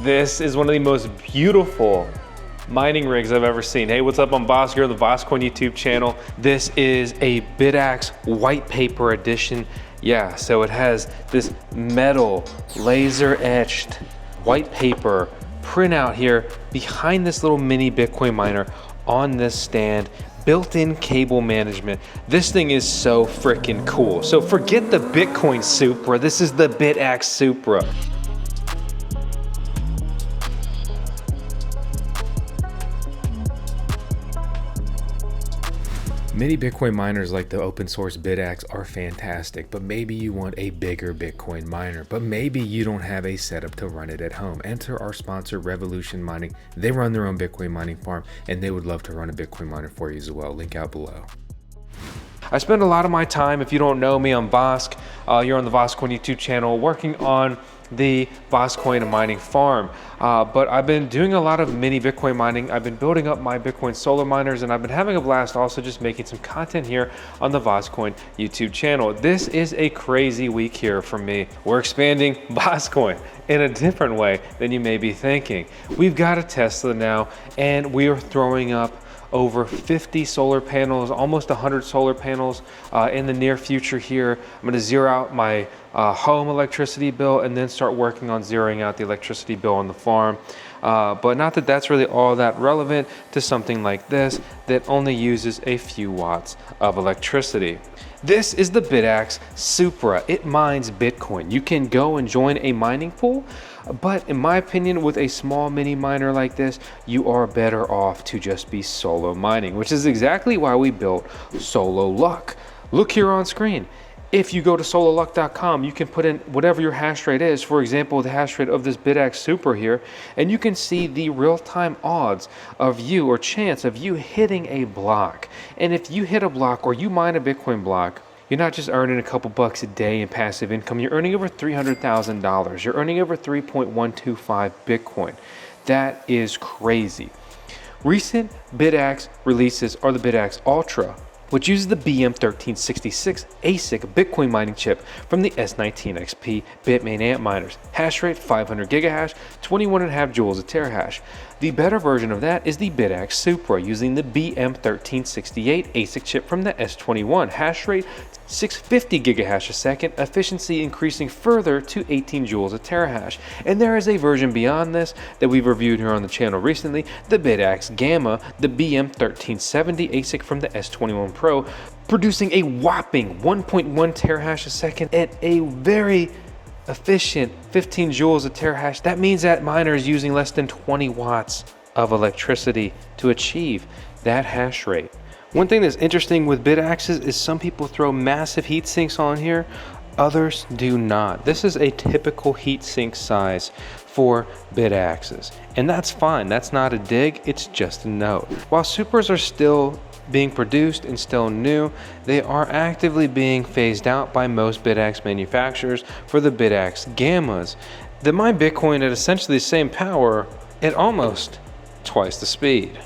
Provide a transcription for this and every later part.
This is one of the most beautiful mining rigs I've ever seen. Hey, what's up? I'm Vosk, you're on the VoskCoin YouTube channel. This is a BitAxe Whitepaper edition. Yeah, so it has this metal laser etched white paper printout here behind this little mini Bitcoin miner on this stand. Built-in cable management. This thing is so freaking cool. So forget the Bitcoin Supra. This is the BitAxe Supra. Many Bitcoin miners like the open source BitAxe are fantastic, but maybe you want a bigger Bitcoin miner, but maybe you don't have a setup to run it at home. Enter our sponsor, Revolution Mining. They run their own Bitcoin mining farm and they would love to run a Bitcoin miner for you as well. Link out below. I spend a lot of my time, if you don't know me, I'm Vosk. You're on the VoskCoin YouTube channel working on the VoskCoin mining farm. But I've been doing a lot of mini Bitcoin mining. I've been building up my Bitcoin solar miners and I've been having a blast also just making some content here on the VoskCoin YouTube channel. This is a crazy week here for me. We're expanding VoskCoin in a different way than you may be thinking. We've got a Tesla now and we are throwing up over 50 solar panels, almost 100 solar panels in the near future here. I'm gonna zero out my home electricity bill and then start working on zeroing out the electricity bill on the farm. But not that that's really all that relevant to something like this that only uses a few watts of electricity. This is the BitAxe Supra. It mines Bitcoin. You can go and join a mining pool, but in my opinion, with a small mini miner like this, you are better off to just be solo mining, which is exactly why we built Solo Luck. Look here on screen. If you go to sololuck.com, you can put in whatever your hash rate is. For example, the hash rate of this BitAxe Supra here, and you can see the real-time odds of you or chance of you hitting a block. And if you hit a block or you mine a Bitcoin block, you're not just earning a couple bucks a day in passive income, you're earning over $300,000. You're earning over 3.125 Bitcoin. That is crazy. Recent BitAxe releases are the BitAxe Ultra, which uses the BM1366 ASIC Bitcoin mining chip from the S19XP Bitmain Antminers. Hash rate 500 gigahash, 21.5 joules a terahash. The better version of that is the BitAxe Supra using the BM1368 ASIC chip from the S21. Hash rate 650 gigahash a second, efficiency increasing further to 18 joules a terahash. And there is a version beyond this that we've reviewed here on the channel recently, the BitAxe Gamma, the BM1370 ASIC from the S21 Pro, producing a whopping 1.1 terahash a second at a very efficient 15 joules a terahash. That means that miner is using less than 20 watts of electricity to achieve that hash rate. One thing that's interesting with BitAxes is some people throw massive heat sinks on here, others do not. This is a typical heat sink size for BitAxes, and that's fine. That's not a dig, it's just a note. While Supras are still being produced and still new, they are actively being phased out by most BitAxe manufacturers for the BitAxe Gammas that mine Bitcoin at essentially the same power at almost twice the speed.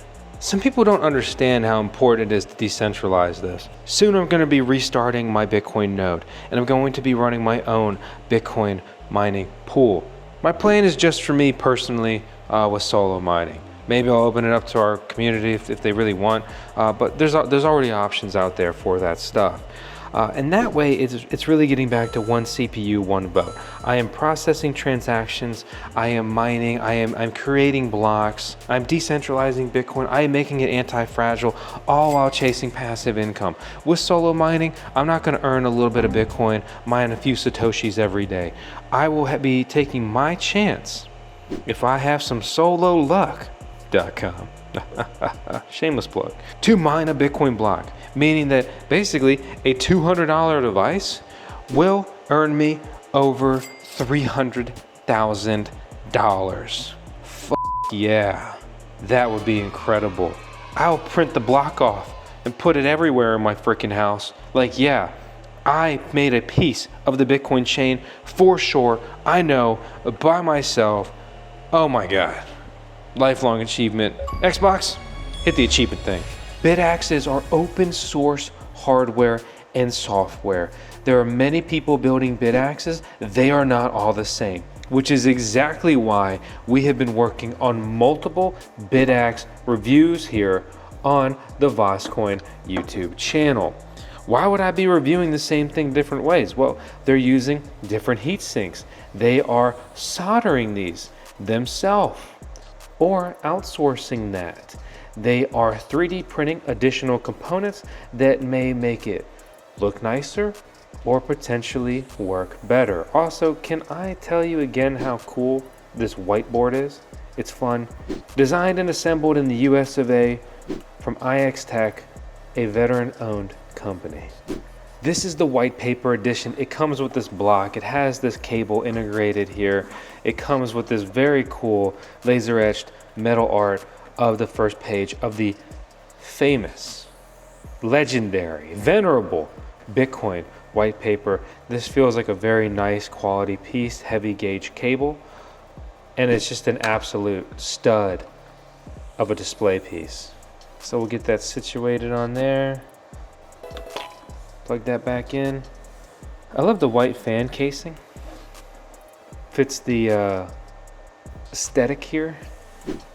Some people don't understand how important it is to decentralize this. Soon I'm going to be restarting my Bitcoin node and I'm going to be running my own Bitcoin mining pool. My plan is just for me personally with solo mining. Maybe I'll open it up to our community if they really want, but there's already options out there for that stuff. And that way, it's really getting back to one CPU, one vote. I am processing transactions, I am mining, I'm creating blocks, I'm decentralizing Bitcoin, I am making it anti-fragile, all while chasing passive income. With solo mining, I'm not gonna earn a little bit of Bitcoin, mine a few Satoshis every day. I will be taking my chance if I have some sololuck.com. Shameless plug. To mine a Bitcoin block, meaning that basically a $200 device will earn me over $300,000. Yeah, that would be incredible. I'll print the block off and put it everywhere in my freaking house. Like, yeah, I made a piece of the Bitcoin chain for sure. I know by myself. Oh my God. Lifelong achievement. Xbox, hit the achievement thing. BitAxes are open source hardware and software. There are many people building BitAxes. They are not all the same. which is exactly why we have been working on multiple BitAxe reviews here on the VoskCoin YouTube channel. Why would I be reviewing the same thing different ways? Well, they're using different heat sinks. They are soldering these themselves or outsourcing that. They are 3D printing additional components that may make it look nicer or potentially work better. Also, can I tell you again how cool this whiteboard is? It's fun. Designed and assembled in the US of A from IX Tech, a veteran-owned company. This is the white paper edition. It comes with this block. It has this cable integrated here. It comes with this very cool laser-etched metal art of the first page of the famous, legendary, venerable Bitcoin white paper. This feels like a very nice quality piece, heavy gauge cable, and it's just an absolute stud of a display piece. So we'll get that situated on there. Plug that back in. I love the white fan casing. Fits the aesthetic here.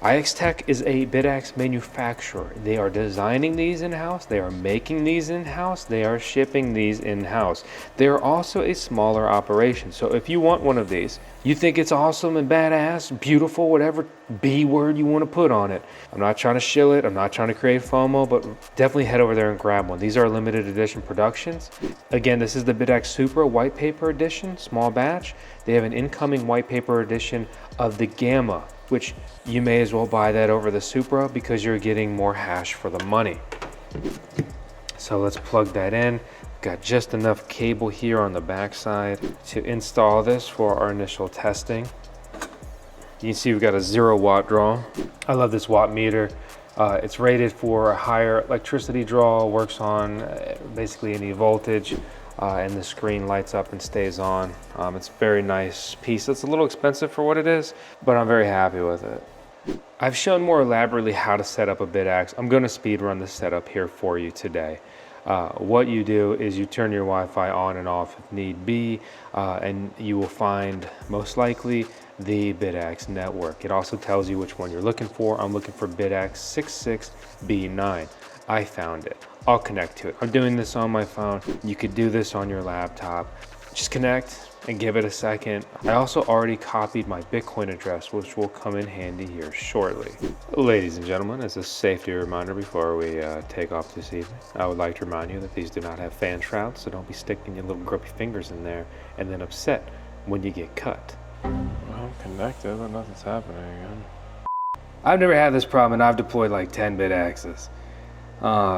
IX Tech is a BitAxe manufacturer. They are designing these in-house, they are making these in-house, they are shipping these in-house. They are also a smaller operation. So if you want one of these, you think it's awesome and badass, beautiful, whatever B word you want to put on it. I'm not trying to shill it, I'm not trying to create FOMO, but definitely head over there and grab one. These are limited edition productions. Again, this is the BitAxe Supra white paper edition, small batch. They have an incoming white paper edition of the Gamma, which you may as well buy that over the Supra because you're getting more hash for the money. So let's plug that in. Got just enough cable here on the back side to install this for our initial testing. You can see we've got a 0 watt draw. I love this watt meter. It's rated for a higher electricity draw, works on basically any voltage. And the screen lights up and stays on. It's a very nice piece. It's a little expensive for what it is, but I'm very happy with it. I've shown more elaborately how to set up a BitAxe. I'm going to speed run the setup here for you today. What you do is you turn your Wi-Fi on and off if need be, and you will find most likely the BitAxe network. It also tells you which one you're looking for. I'm looking for BitAxe 66B9. I found it. I'll connect to it. I'm doing this on my phone. You could do this on your laptop. Just connect and give it a second. I also already copied my Bitcoin address, which will come in handy here shortly. Ladies and gentlemen, as a safety reminder before we take off this evening, I would like to remind you that these do not have fan shrouds, so don't be sticking your little gropey fingers in there and then upset when you get cut. Well, I'm connected, but nothing's happening again. I've never had this problem, and I've deployed like 10 BitAxes.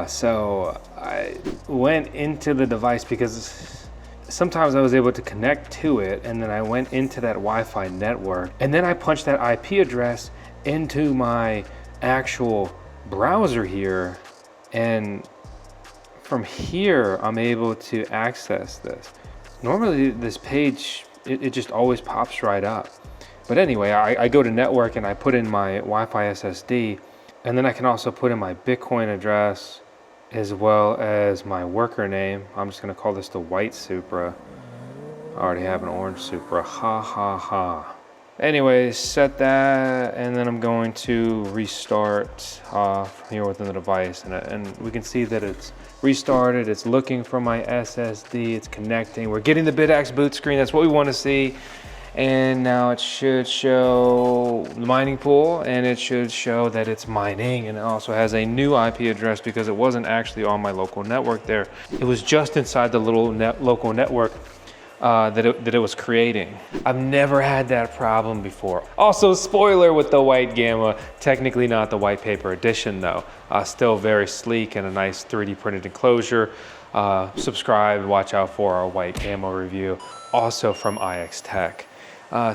So I went into the device because sometimes I was able to connect to it, and then I went into that Wi-Fi network, and then I punched that IP address into my actual browser here, and from here I'm able to access this. Normally this page, it just always pops right up. But anyway, I go to network and I put in my Wi-Fi SSD, and then I can also put in my Bitcoin address as well as my worker name. I'm just gonna call this the white Supra. I already have an orange Supra, ha ha ha. Anyways, set that, and then I'm going to restart from here within the device, and we can see that it's restarted. It's looking for my SSD, it's connecting. We're getting the BitAxe boot screen, that's what we wanna see. And now it should show the mining pool, and it should show that it's mining, and it also has a new IP address because it wasn't actually on my local network there. It was just inside the little local network that it was creating. I've never had that problem before. Also, spoiler with the white Gamma, technically not the white paper edition though. Still very sleek and a nice 3D printed enclosure. Subscribe, watch out for our white Gamma review, also from IX Tech.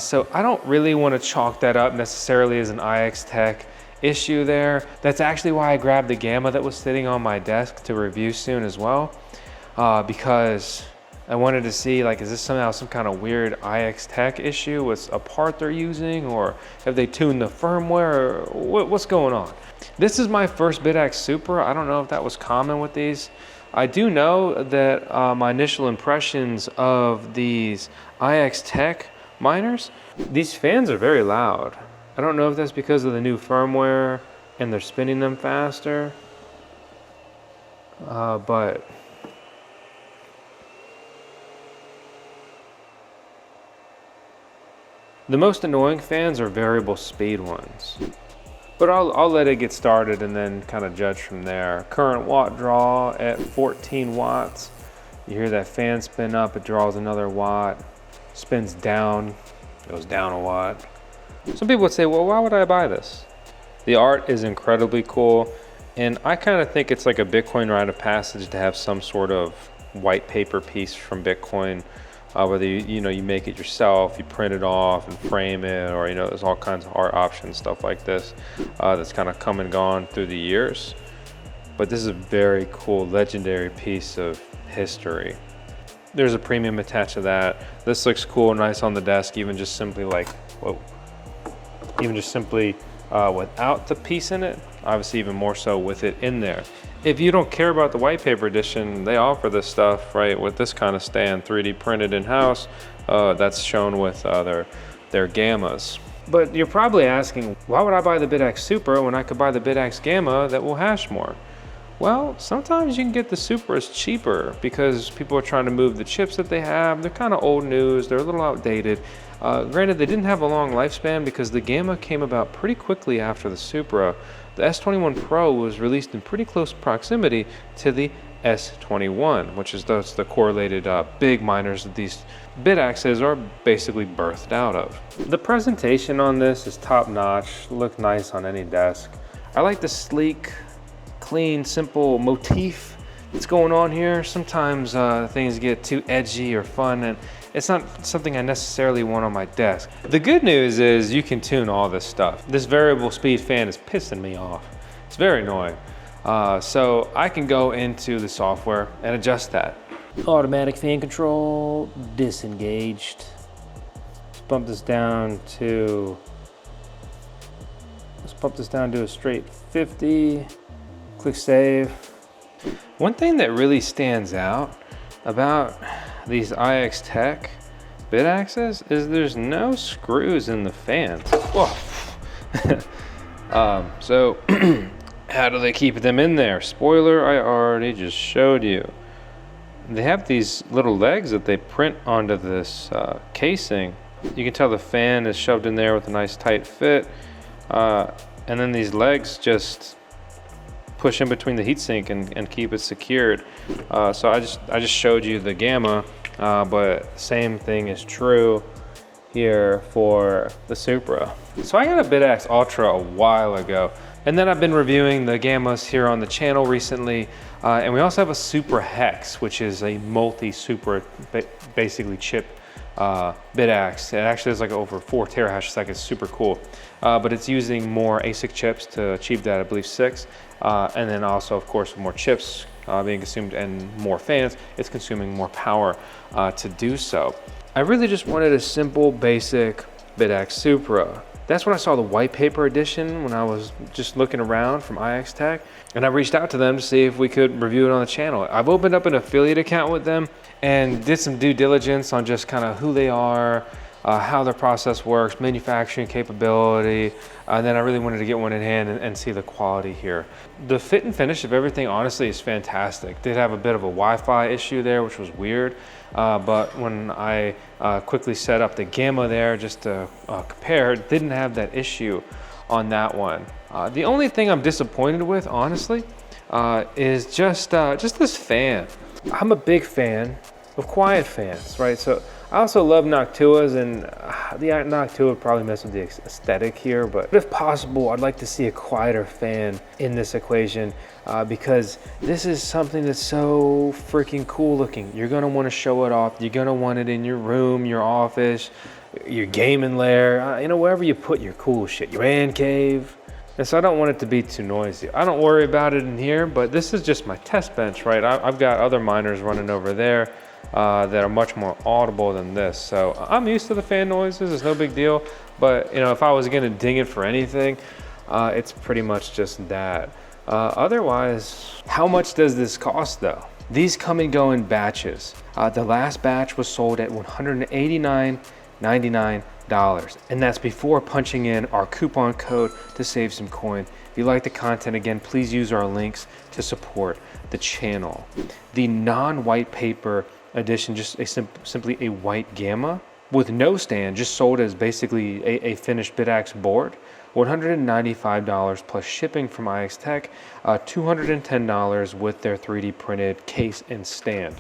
So I don't really want to chalk that up necessarily as an IX Tech issue there. That's actually why I grabbed the Gamma that was sitting on my desk to review soon as well, because I wanted to see, like, is this somehow some kind of weird IX Tech issue with a part they're using, or have they tuned the firmware, or what's going on? This is my first BitAxe Supra. I don't know if that was common with these. I do know that my initial impressions of these IX Tech miners. These fans are very loud. I don't know if that's because of the new firmware and they're spinning them faster, but the most annoying fans are variable speed ones. But I'll let it get started and then kind of judge from there. Current watt draw at 14 watts. You hear that fan spin up, it draws another watt. Spins down, goes down a watt. Some people would say, well, why would I buy this? The art is incredibly cool. And I kind of think it's like a Bitcoin rite of passage to have some sort of white paper piece from Bitcoin. Whether you make it yourself, you print it off and frame it, or there's all kinds of art options, stuff like this that's kind of come and gone through the years. But this is a very cool, legendary piece of history. There's a premium attached to that. This looks cool, nice on the desk, even just simply without the piece in it. Obviously, even more so with it in there. If you don't care about the white paper edition, they offer this stuff, right, with this kind of stand, 3D printed in-house. That's shown with their gammas. But you're probably asking, why would I buy the BitAxe Supra when I could buy the BitAxe Gamma that will hash more? Well, sometimes you can get the Supras cheaper because people are trying to move the chips that they have. They're kind of old news, they're a little outdated. Granted, they didn't have a long lifespan because the Gamma came about pretty quickly after the Supra. The S21 Pro was released in pretty close proximity to the S21, which is the correlated big miners that these BitAxes are basically birthed out of. The presentation on this is top notch, look nice on any desk. I like the sleek, clean, simple motif that's going on here. Sometimes things get too edgy or fun, and it's not something I necessarily want on my desk. The good news is you can tune all this stuff. This variable speed fan is pissing me off. It's very annoying. So I can go into the software and adjust that. Automatic fan control, disengaged. Let's bump this down to a straight 50. Click save. One thing that really stands out about these IX Tech BitAxes is there's no screws in the fans. So how do they keep them in there? Spoiler, I already just showed you. They have these little legs that they print onto this casing. You can tell the fan is shoved in there with a nice tight fit. And then these legs just push in between the heatsink and keep it secured. So I just showed you the Gamma, but same thing is true here for the Supra. So I got a BitAxe Ultra a while ago, and then I've been reviewing the Gammas here on the channel recently, and we also have a Supra Hex, which is a multi-Supra basically chip BitAxe. It actually has like over 4 terahash a second. It's super cool, but it's using more ASIC chips to achieve that, I believe 6, and then also of course with more chips being consumed and more fans, it's consuming more power to do so. I really just wanted a simple basic BitAxe Supra. That's when I saw the white paper edition when I was just looking around from IX Tech, and I reached out to them to see if we could review it on the channel. I've opened up an affiliate account with them and did some due diligence on just kind of who they are, how their process works, manufacturing capability, and then I really wanted to get one in hand and see the quality here. The fit and finish of everything honestly is fantastic. Did have a bit of a Wi-Fi issue there, which was weird, but when I quickly set up the Gamma there just to compare, didn't have that issue on that one. The only thing I'm disappointed with, honestly, is just this fan. I'm a big fan of quiet fans, right? So I also love Noctuas, and the Noctua would probably mess with the aesthetic here, but if possible, I'd like to see a quieter fan in this equation because this is something that's so freaking cool looking. You're gonna wanna show it off. You're gonna want it in your room, your office, your gaming lair, wherever you put your cool shit, your man cave. And so I don't want it to be too noisy. I don't worry about it in here, but this is just my test bench, right? I've got other miners running over there that are much more audible than this. So I'm used to the fan noises, it's no big deal. But if I was gonna ding it for anything, it's pretty much just that. Otherwise, how much does this cost though? These come and go in batches. The last batch was sold at 189 And that's before punching in our coupon code to save some coin. If you like the content, again, please use our links to support the channel. The non-white paper edition, just simply a white gamma with no stand, just sold as basically a finished BitAxe board. $195 plus shipping from IX Tech, $210 with their 3D printed case and stand,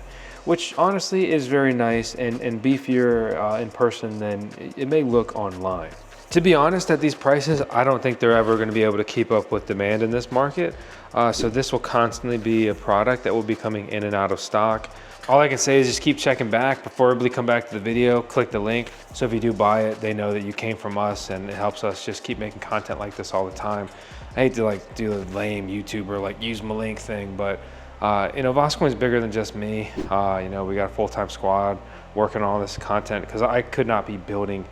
which honestly is very nice and beefier in person than it may look online. To be honest, at these prices, I don't think they're ever going to be able to keep up with demand in this market. So this will constantly be a product that will be coming in and out of stock. All I can say is just keep checking back, preferably come back to the video, click the link. So if you do buy it, they know that you came from us and it helps us just keep making content like this all the time. I hate to like do the lame YouTuber, like use my link thing, but you know, VoskCoin is bigger than just me. You know, we got a full-time squad working on all this content because I could not be building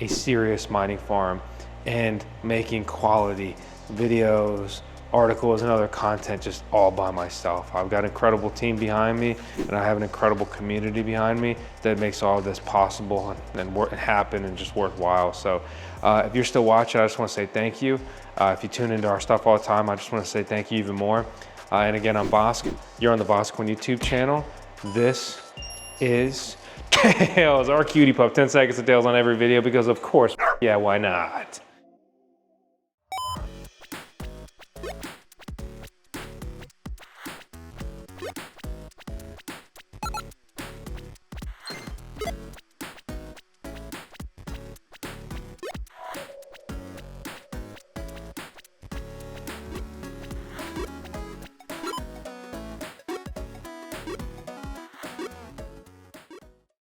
a serious mining farm and making quality videos, articles, and other content just all by myself. I've got an incredible team behind me and I have an incredible community behind me that makes all of this possible and happen and just worthwhile. So if you're still watching, I just want to say thank you. If you tune into our stuff all the time, I just want to say thank you even more. And again, I'm Vosk. You're on the VoskCoin YouTube channel. This is Tails, our cutie pup. 10 seconds of Tails on every video because of course, yeah, why not?